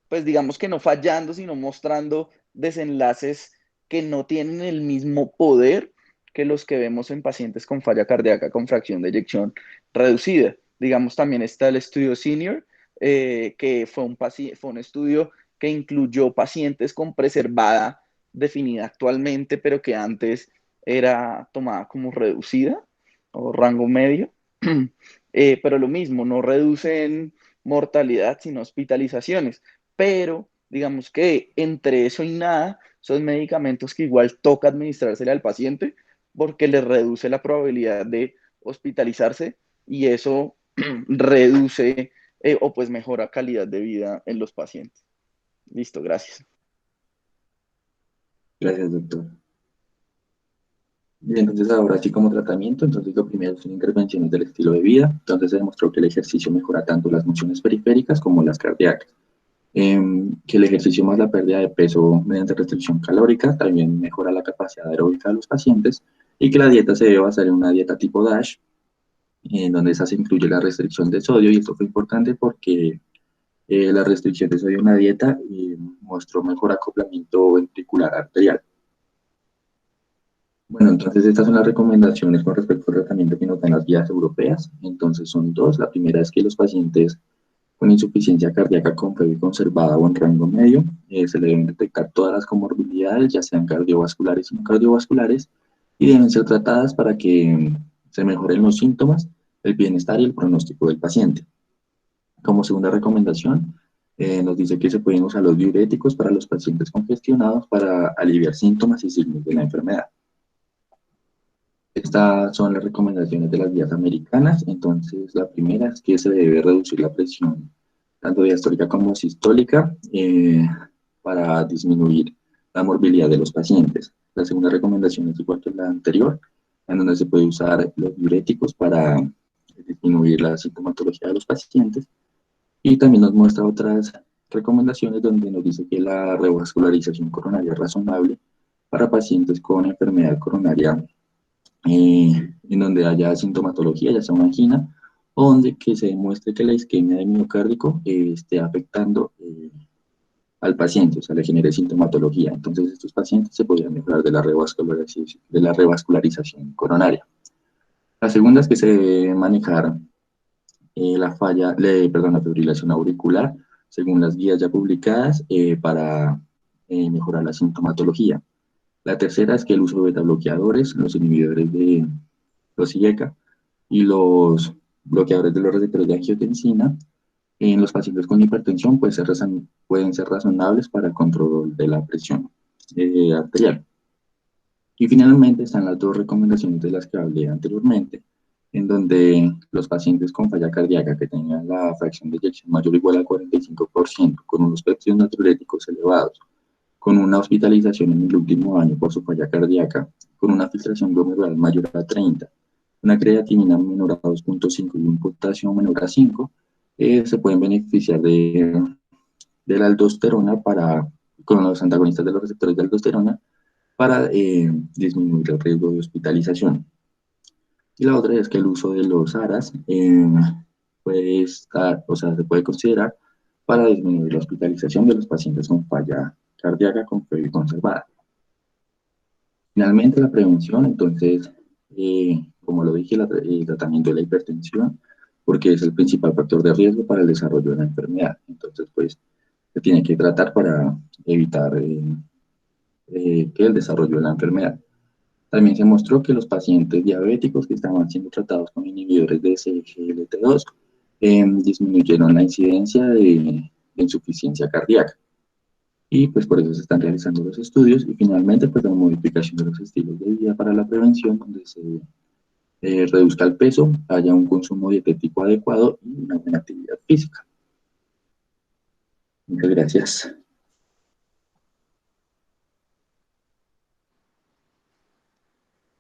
B: pues digamos que no fallando, sino mostrando desenlaces que no tienen el mismo poder que los que vemos en pacientes con falla cardíaca con fracción de eyección reducida. Digamos, también está el estudio Senior, que fue un estudio que incluyó pacientes con preservada definida actualmente, pero que antes era tomada como reducida o rango medio. Pero lo mismo, no reducen mortalidad, sino hospitalizaciones. Pero digamos que entre eso y nada, son medicamentos que igual toca administrársele al paciente porque le reduce la probabilidad de hospitalizarse y eso reduce o pues mejora calidad de vida en los pacientes. Listo, gracias.
A: Gracias, doctor. Y entonces ahora sí como tratamiento, entonces lo primero son intervenciones del estilo de vida, entonces se demostró que el ejercicio mejora tanto las funciones periféricas como las cardíacas, que el ejercicio más la pérdida de peso mediante restricción calórica también mejora la capacidad aeróbica de los pacientes y que la dieta se debe basar en una dieta tipo DASH, en donde esa se incluye la restricción de sodio y esto fue importante porque la restricción de sodio en la dieta mostró mejor acoplamiento ventricular arterial. Bueno, entonces estas son las recomendaciones con respecto al tratamiento que nos dan las guías europeas. Entonces son dos. La primera es que los pacientes con insuficiencia cardíaca con febra conservada o en rango medio se le deben detectar todas las comorbilidades, ya sean cardiovasculares o no cardiovasculares, y deben ser tratadas para que se mejoren los síntomas, el bienestar y el pronóstico del paciente. Como segunda recomendación, nos dice que se pueden usar los diuréticos para los pacientes congestionados para aliviar síntomas y signos de la enfermedad. Estas son las recomendaciones de las guías americanas. Entonces, la primera es que se debe reducir la presión tanto diastólica como sistólica para disminuir la morbilidad de los pacientes. La segunda recomendación es igual que la anterior, en donde se puede usar los diuréticos para disminuir la sintomatología de los pacientes. Y también nos muestra otras recomendaciones donde nos dice que la revascularización coronaria es razonable para pacientes con enfermedad coronaria en donde haya sintomatología, ya sea una angina, o donde que se demuestre que la isquemia de miocárdico esté afectando al paciente, o sea, le genere sintomatología. Entonces, estos pacientes se podrían mejorar de la revascularización coronaria. La segunda es que se debe manejar la fibrilación auricular, según las guías ya publicadas, para mejorar la sintomatología. La tercera es que el uso de beta bloqueadores, los inhibidores de los IECA y los bloqueadores de los receptores de angiotensina en los pacientes con hipertensión pueden ser razonables para el control de la presión arterial. Y finalmente están las dos recomendaciones de las que hablé anteriormente, en donde los pacientes con falla cardíaca que tengan la fracción de eyección mayor o igual al 45%, con unos péptidos natriuréticos elevados, con una hospitalización en el último año por su falla cardíaca, con una filtración glomerular mayor a 30, una creatinina menor a 2,5 y un potasio menor a 5, se pueden beneficiar de la aldosterona con los antagonistas de los receptores de aldosterona para disminuir el riesgo de hospitalización. Y la otra es que el uso de los ARAS se puede considerar para disminuir la hospitalización de los pacientes con falla cardíaca con febra conservada. Finalmente, la prevención, entonces, como lo dije, el tratamiento de la hipertensión, porque es el principal factor de riesgo para el desarrollo de la enfermedad. Entonces, pues, se tiene que tratar para evitar que el desarrollo de la enfermedad. También se mostró que los pacientes diabéticos que estaban siendo tratados con inhibidores de SGLT2 disminuyeron la incidencia de insuficiencia cardíaca. Y pues por eso se están realizando los estudios y finalmente pues la modificación de los estilos de vida para la prevención donde se reduzca el peso, haya un consumo dietético adecuado y una buena actividad física. Muchas gracias.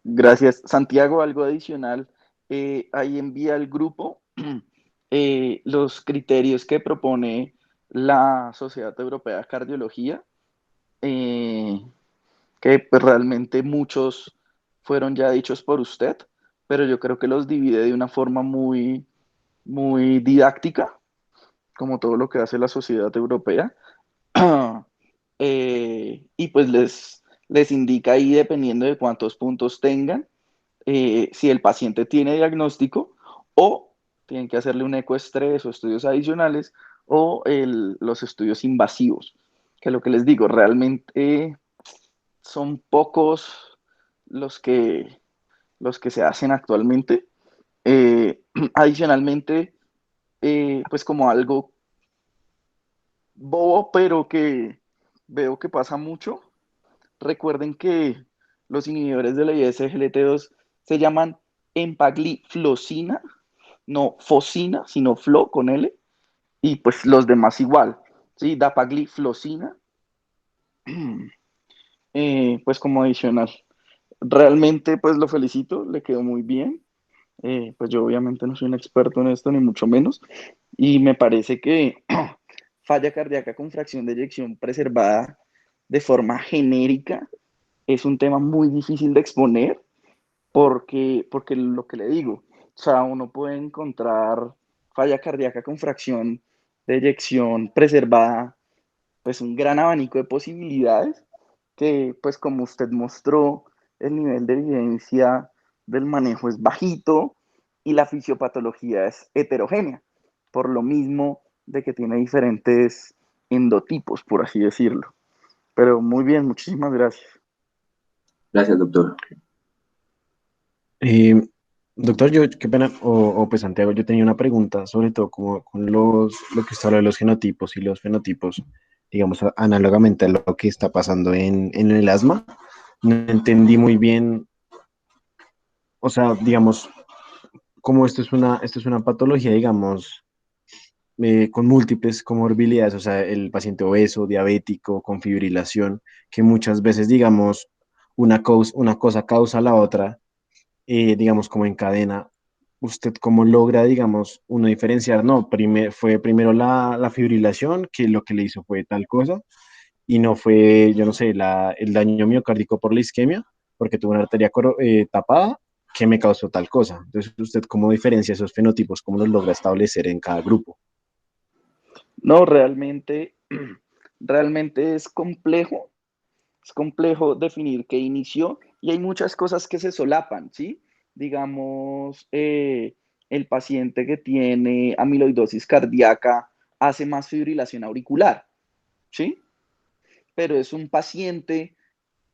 B: Gracias. Santiago, algo adicional. Ahí envía al grupo los criterios que propone la Sociedad Europea de Cardiología, eh, que pues, realmente muchos fueron ya dichos por usted, pero yo creo que los divide de una forma muy, muy didáctica, como todo lo que hace la Sociedad Europea. Y pues les indica ahí, dependiendo de cuántos puntos tengan, si el paciente tiene diagnóstico o tienen que hacerle un ecoestrés o estudios adicionales o los estudios invasivos, que lo que les digo, realmente son pocos los que, los que se hacen actualmente. Adicionalmente, pues como algo bobo, pero que veo que pasa mucho, recuerden que los inhibidores de la ISGLT2 se llaman empagliflozina, no fosina, sino flo con L, y pues los demás igual, ¿sí? Dapagliflozina, pues como adicional. Realmente, pues lo felicito, le quedó muy bien. Pues yo obviamente no soy un experto en esto, ni mucho menos. Y me parece que falla cardíaca con fracción de eyección preservada de forma genérica es un tema muy difícil de exponer porque lo que le digo, o sea, uno puede encontrar falla cardíaca con fracción de eyección preservada, pues un gran abanico de posibilidades que, pues como usted mostró, el nivel de evidencia del manejo es bajito y la fisiopatología es heterogénea, por lo mismo de que tiene diferentes endotipos, por así decirlo. Pero muy bien, muchísimas gracias.
A: Gracias, doctor.
C: Eh, Doctor, yo, qué pena, pues Santiago, yo tenía una pregunta, sobre todo como con lo que usted habla de los genotipos y los fenotipos, digamos, análogamente a lo que está pasando en el asma. No entendí muy bien, o sea, digamos, como esto es una patología, digamos, con múltiples comorbilidades, o sea, el paciente obeso, diabético, con fibrilación, que muchas veces, digamos, una cosa causa la otra, digamos, como en cadena. ¿Usted cómo logra, digamos, uno diferenciar? No, fue primero la fibrilación, que lo que le hizo fue tal cosa, y no fue, yo no sé, el daño miocárdico por la isquemia, porque tuvo una arteria tapada, que me causó tal cosa. Entonces, ¿usted cómo diferencia esos fenotipos? ¿Cómo los logra establecer en cada grupo?
B: No, realmente, realmente es complejo definir qué inició y hay muchas cosas que se solapan, ¿sí? Digamos, el paciente que tiene amiloidosis cardíaca hace más fibrilación auricular, ¿sí? Pero es un paciente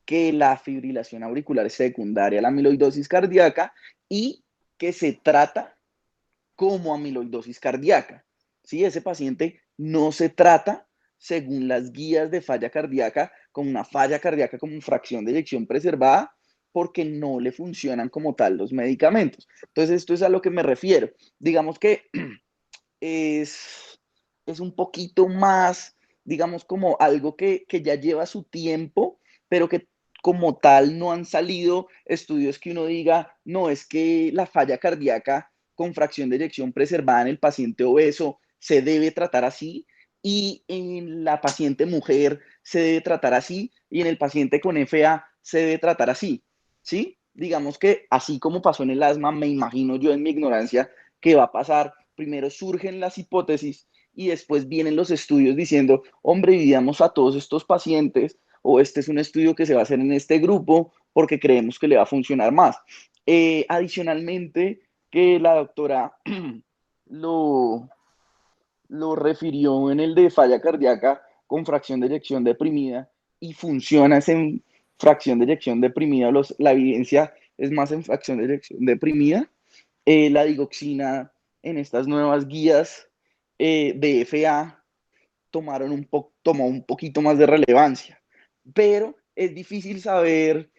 B: que la fibrilación auricular es secundaria a la amiloidosis cardíaca y que se trata como amiloidosis cardíaca. ¿Sí? Ese paciente no se trata según las guías de falla cardíaca con una falla cardíaca como fracción de eyección preservada porque no le funcionan como tal los medicamentos. Entonces, esto es a lo que me refiero. Digamos que es un poquito más, digamos, como algo que ya lleva su tiempo, pero que como tal no han salido estudios que uno diga, no, es que la falla cardíaca con fracción de eyección preservada en el paciente obeso se debe tratar así y en la paciente mujer se debe tratar así y en el paciente con FA se debe tratar así, ¿sí? Digamos que así como pasó en el asma, me imagino yo en mi ignorancia que va a pasar. Primero surgen las hipótesis y después vienen los estudios diciendo, hombre, dividamos a todos estos pacientes o este es un estudio que se va a hacer en este grupo porque creemos que le va a funcionar más. Adicionalmente, que la doctora lo, lo refirió en el de falla cardíaca con fracción de eyección deprimida y funciona en fracción de eyección deprimida, la evidencia es más en fracción de eyección deprimida. La digoxina en estas nuevas guías de FA tomó un poquito más de relevancia, pero es difícil saber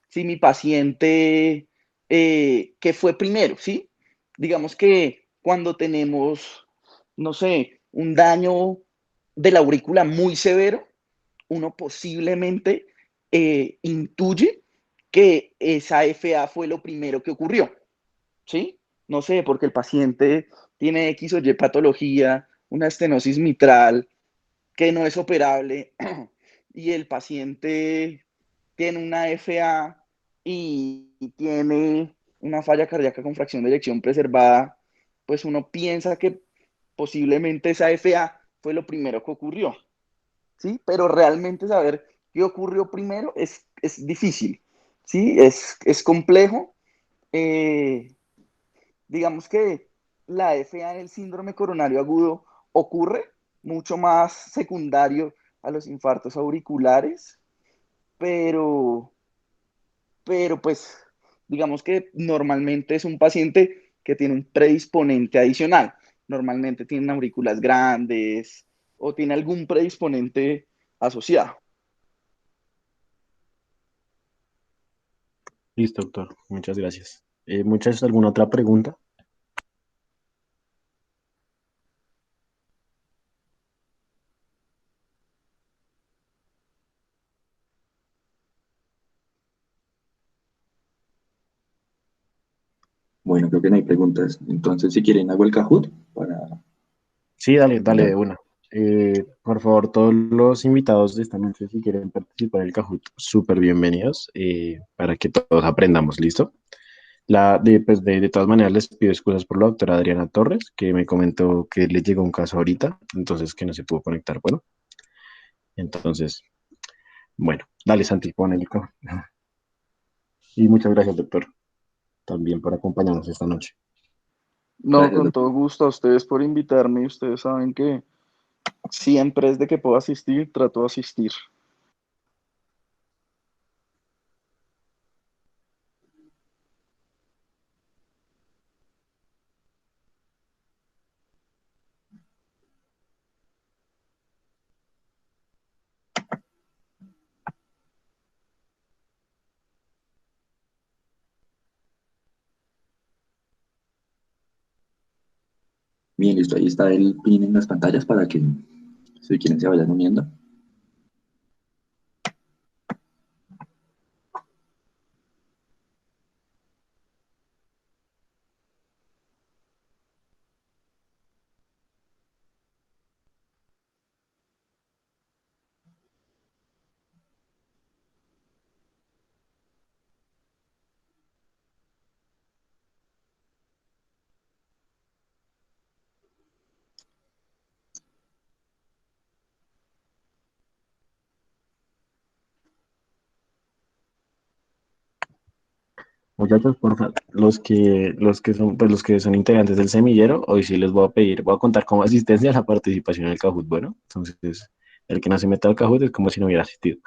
B: si mi paciente, qué fue primero, ¿sí? Digamos que cuando tenemos, no sé, un daño de la aurícula muy severo, uno posiblemente intuye que esa FA fue lo primero que ocurrió, ¿sí? No sé, porque el paciente tiene X o Y patología, una estenosis mitral que no es operable y el paciente tiene una FA y tiene una falla cardíaca con fracción de eyección preservada, pues uno piensa que posiblemente esa FA fue lo primero que ocurrió, ¿sí? Pero realmente saber qué ocurrió primero es difícil, ¿sí? Es complejo. Eh, digamos que la FA en el síndrome coronario agudo ocurre mucho más secundario a los infartos auriculares, pero, pero pues digamos que normalmente es un paciente que tiene un predisponente adicional. Normalmente tiene aurículas grandes o tiene algún predisponente asociado.
C: Listo, doctor. Muchas gracias. Muchas, ¿alguna otra pregunta?
A: Bueno, creo que no hay preguntas. Entonces, si quieren, hago el Kahoot para
C: Sí, dale, dale
A: mirar.
C: de una. Por favor, todos los invitados de esta noche, si quieren participar en el Kahoot, súper bienvenidos para que todos aprendamos, ¿listo? De todas maneras, les pido excusas por la doctora Adriana Torres, que me comentó que le llegó un caso ahorita, entonces que no se pudo conectar. Bueno, entonces, bueno, dale, Santi, pon el Kahoot. Y muchas gracias, doctor, también por acompañarnos esta noche.
B: No,
A: Gracias,
B: con
A: doctor.
B: todo gusto a ustedes por invitarme y ustedes saben que siempre es de que puedo asistir, trato de asistir.
A: Bien, listo. Ahí está el pin en las pantallas para que, si quieren, se vayan uniendo.
C: Muchachos, por favor, los que son integrantes del semillero, hoy sí les voy a pedir, voy a contar como asistencia a la participación en el Kahoot. Bueno, entonces, el que no se meta al Kahoot es como si no hubiera asistido.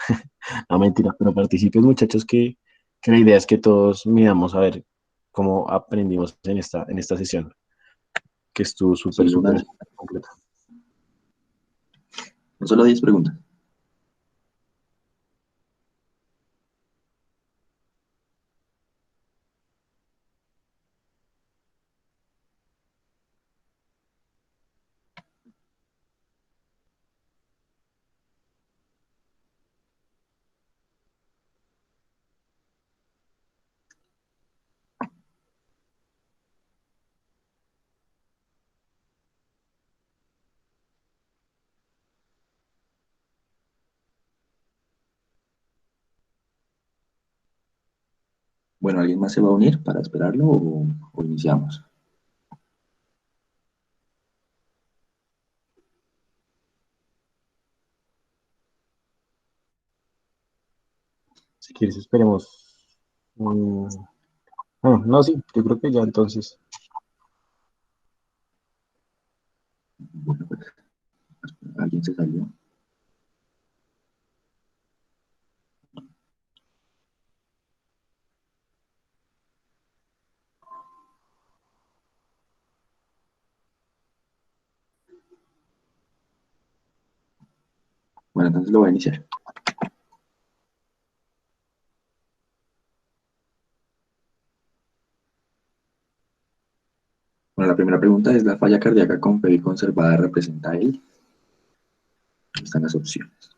C: No, mentira, pero participen, muchachos, que la idea es que todos midamos a ver cómo aprendimos en esta sesión, que estuvo
A: Sí,
C: súper completa.
A: son solo 10 preguntas. Bueno, ¿alguien más se va a unir para esperarlo o iniciamos?
C: Si quieres, esperemos. Bueno, no, sí, yo creo que ya entonces.
A: Bueno, pues, alguien se salió. Bueno, entonces lo voy a iniciar. Bueno, la primera pregunta es, ¿la falla cardíaca con PEI conservada representa él? Están las opciones.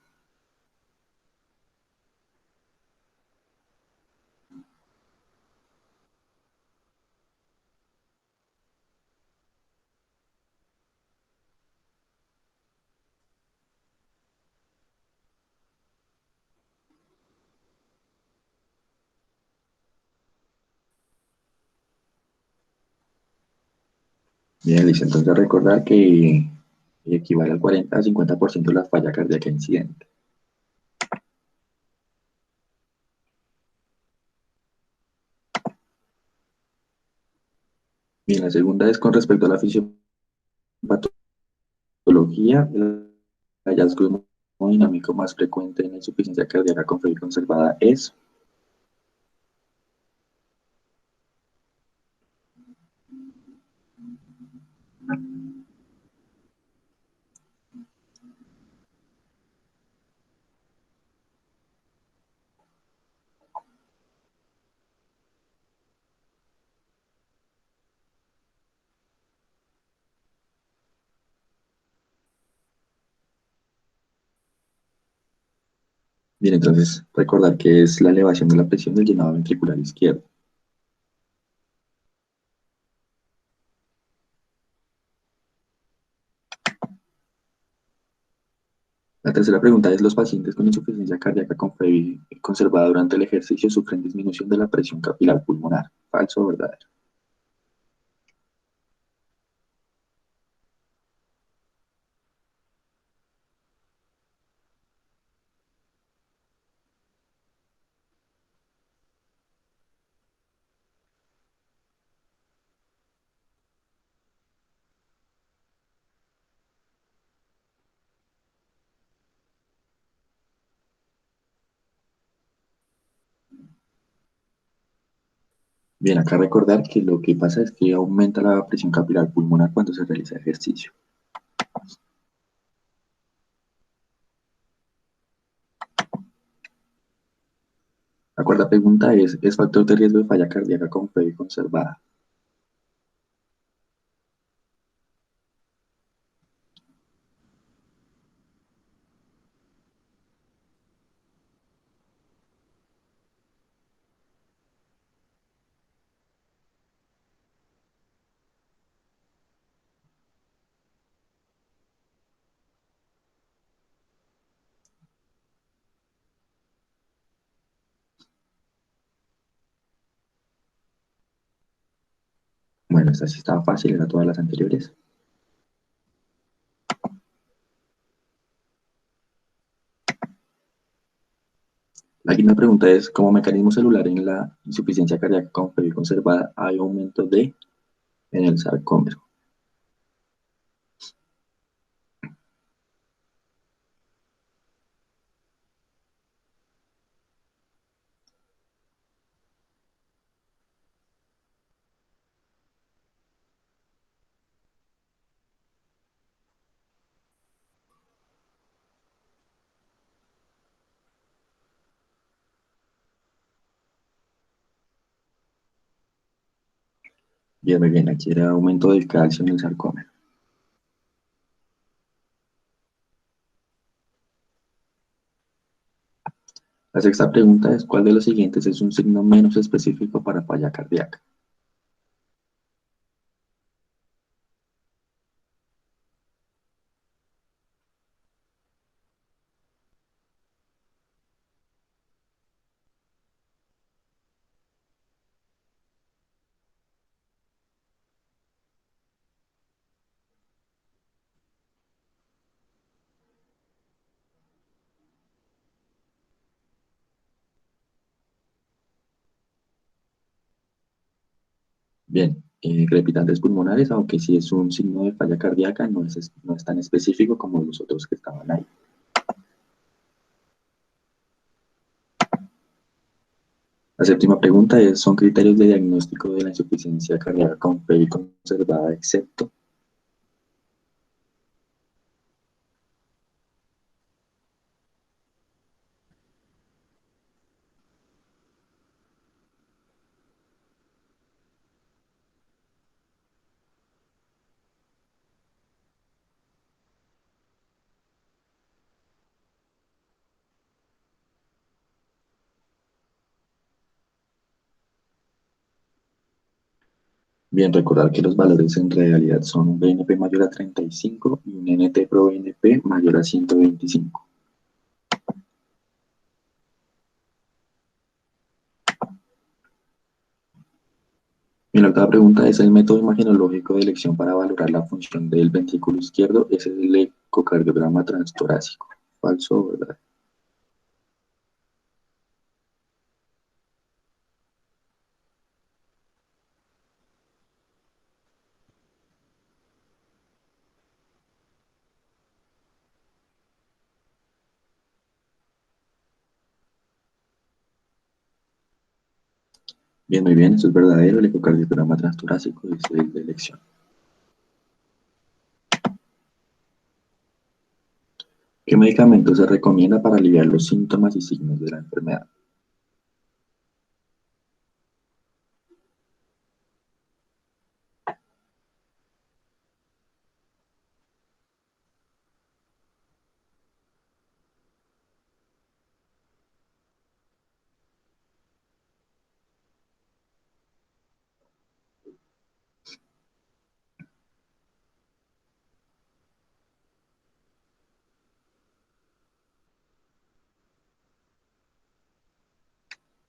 A: Bien, listo. Entonces recordar que equivale al 40 a 50% de la falla cardíaca incidente. Bien, la segunda es con respecto a la fisiopatología, el hallazgo hemodinámico más frecuente en la insuficiencia cardíaca con FEI conservada es. Bien, entonces recordar que es la elevación de la presión del llenado ventricular izquierdo. La tercera pregunta es, ¿los pacientes con insuficiencia cardíaca con FEBI conservada durante el ejercicio sufren disminución de la presión capilar pulmonar? ¿Falso o verdadero? Bien, acá recordar que lo que pasa es que aumenta la presión capilar pulmonar cuando se realiza ejercicio. La cuarta pregunta ¿es factor de riesgo de falla cardíaca con FEBI conservada? Bueno, esta sí estaba fácil, era todas las anteriores. La quinta pregunta es, como mecanismo celular en la insuficiencia cardíaca con FEBI conservada, hay aumento en el sarcómero. Bien, muy bien, aquí era aumento del calcio en el sarcómero. La sexta pregunta es, ¿cuál de los siguientes es un signo menos específico para falla cardíaca? Bien, crepitantes pulmonares, aunque sí es un signo de falla cardíaca, no es tan específico como los otros que estaban ahí. La séptima pregunta es, ¿son criterios de diagnóstico de la insuficiencia cardíaca con FEBI conservada excepto? Bien, recordar que los valores en realidad son un BNP mayor a 35 y un NT pro BNP mayor a 125. Y la octava pregunta es, ¿el método imagenológico de elección para valorar la función del ventrículo izquierdo es el ecocardiograma transtorácico? ¿Falso o verdad? Bien, muy bien, eso es verdadero, el ecocardiograma transtorácico es el de elección. ¿Qué medicamento se recomienda para aliviar los síntomas y signos de la enfermedad?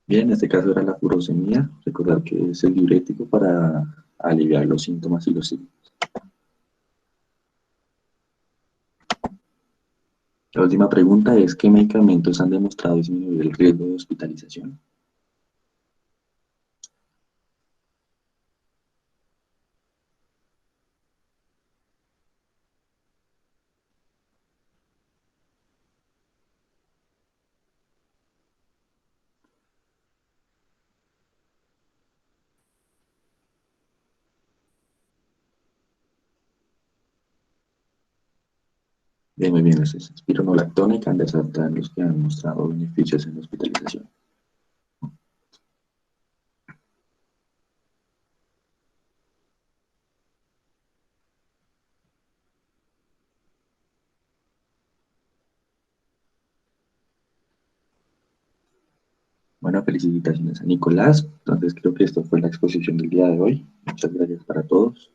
A: Bien, en este caso era la furosemida. Recordar que es el diurético para aliviar los síntomas y los signos. La última pregunta es, ¿qué medicamentos han demostrado disminuir el riesgo de hospitalización? Bien, muy bien, los es espironolactona y candesartán los que han mostrado beneficios en la hospitalización. Bueno, felicitaciones a Nicolás. Entonces creo que esto fue la exposición del día de hoy. Muchas gracias para todos.